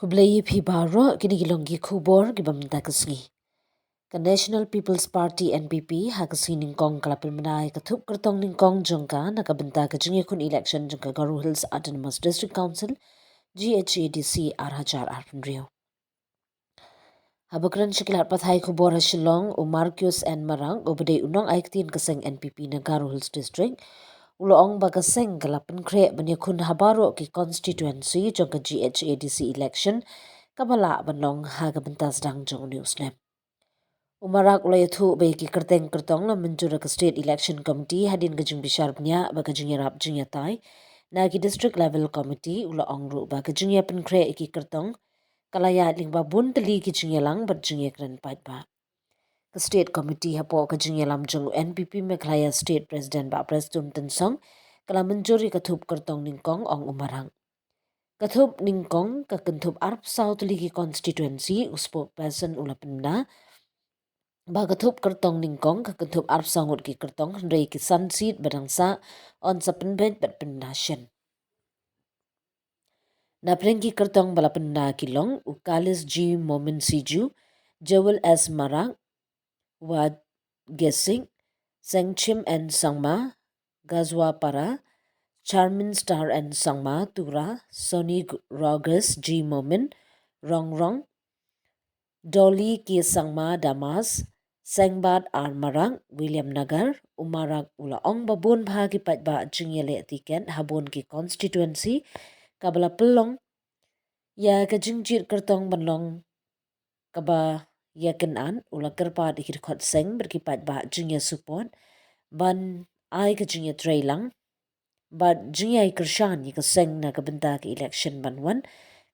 Hublai phi Baroh kini gilongi khubor gibam takasngi. Ka National People's Party NPP hakasi Nyngkong kalapin manai ka Thup Kyrtong Nyngkong jongka nakabenta ka jingikun election jongka Baroh Hills Autonomous District Council GHADC arhajar arpenrio. Habakran shikilat pathai khubor hasilong u Marcus and Marang ubade unong aiktin kaseng NPP na Baroh Hills District uloong bagaseng kalapin kre banyakun habaro ki constituency jongka GHADC election kabala banong haga bentas dang jong news nem. Umarak ulay thu bay ki Kyrtong Kyrtong na menjura ka State Election Committee hadin ka jing bishar bnya ba ka jing yarap jing yatay na ki District Level Committee ula ongru ba ka jing yapan kre ki Kyrtong kalaya ling ba bun tali ki jing yalang bat jing yakran pait ba. Ka State Committee hapo ka jing yalam jong NPP Meghalaya State President ba Preston Tensong kala menjuri ka Thup Kyrtong Nyngkong ong umarang. Kathup Nyngkong ka Kenthup Arp South Ligi Constituency uspok person ula pynbna ba Thup Kyrtong Nyngkong ka Kenthup Arp Sangut ki Kyrtong hendrai ki sunseat badangsa on sa penbet bat pynbna shen. Na prengki Kyrtong bala pynbna kilong Ukalis G Momen Siju Joel S Marang wa Gesing Sengchim and Sangma Gazwa Para Charmin Star and Sangma Tura Sony Rogers G Momen Rong Rong Dolly Ki Sangma Damas Sengbat R Marang William Nagar Umarak Ula Ong Babun Bahagi Patba Jingyele Tiken Habun Ki Constituency Kabala Pelong Ya Kajingjit Kyrtong Banlong Kaba Yakenan Ula Kerpa Dikirkot Seng Berkipat Ba Jingya Support Ban Ai Kajingya Trailang But jingay kershan yika seng na kabenta ki election banwan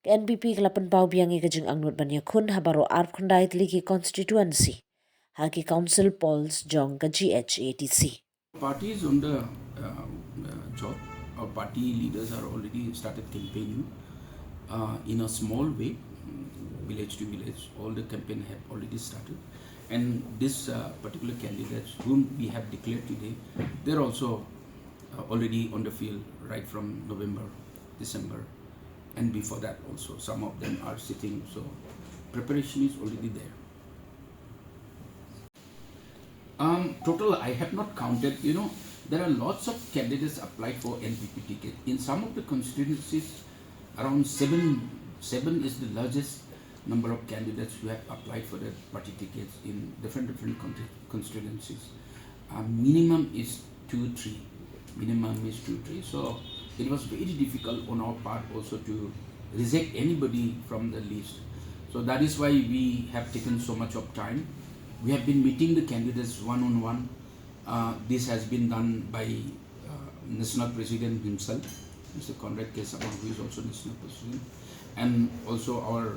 ka NPP kalapan pau biang yika jing angnut ban yakun habaro arp kundai ligi constituency haki council polls jong ka GHADC. Party is on the job. Our party leaders are already started campaigning in a small way, village to village. All the campaign have already started, and this particular candidates whom we have declared today, they're also already on the field right from November, December, and before that also. Some of them are sitting, so preparation is already there. Total, I have not counted. There are lots of candidates applied for NPP ticket. In some of the constituencies, around seven is the largest number of candidates who have applied for the party tickets in different constituencies. Minimum is 2-3. So it was very difficult on our part also to reject anybody from the list. So that is why we have taken so much of time. We have been meeting the candidates one-on-one. This has been done by National President himself, Mr. Conrad Kesama, who is also National President, and also our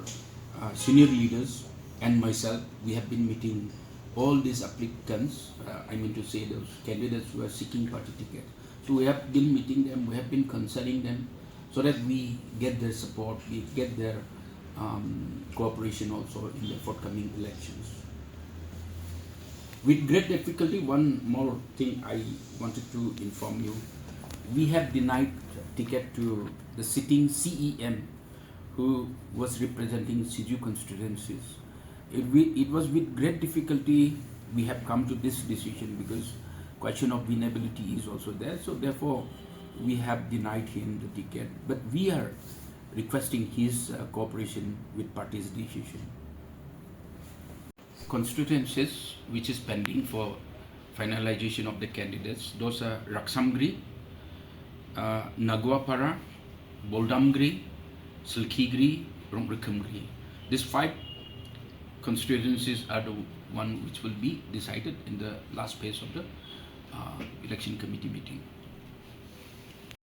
senior leaders and myself. We have been meeting all these applicants, those candidates who are seeking party ticket. So we have been meeting them, we have been consulting them so that we get their support, we get their cooperation also in the forthcoming elections. With great difficulty, one more thing I wanted to inform you. We have denied ticket to the sitting CEM who was representing Siju constituencies. It was with great difficulty we have come to this decision because question of winnability is also there. So therefore, we have denied him the ticket. But we are requesting his cooperation with party's decision. Constituencies which is pending for finalization of the candidates, those are Raksamgri, Naguapara, Boldamgri, Silkigri, Romrikamgri. These 5 constituencies are the one which will be decided in the last phase of the election committee meeting.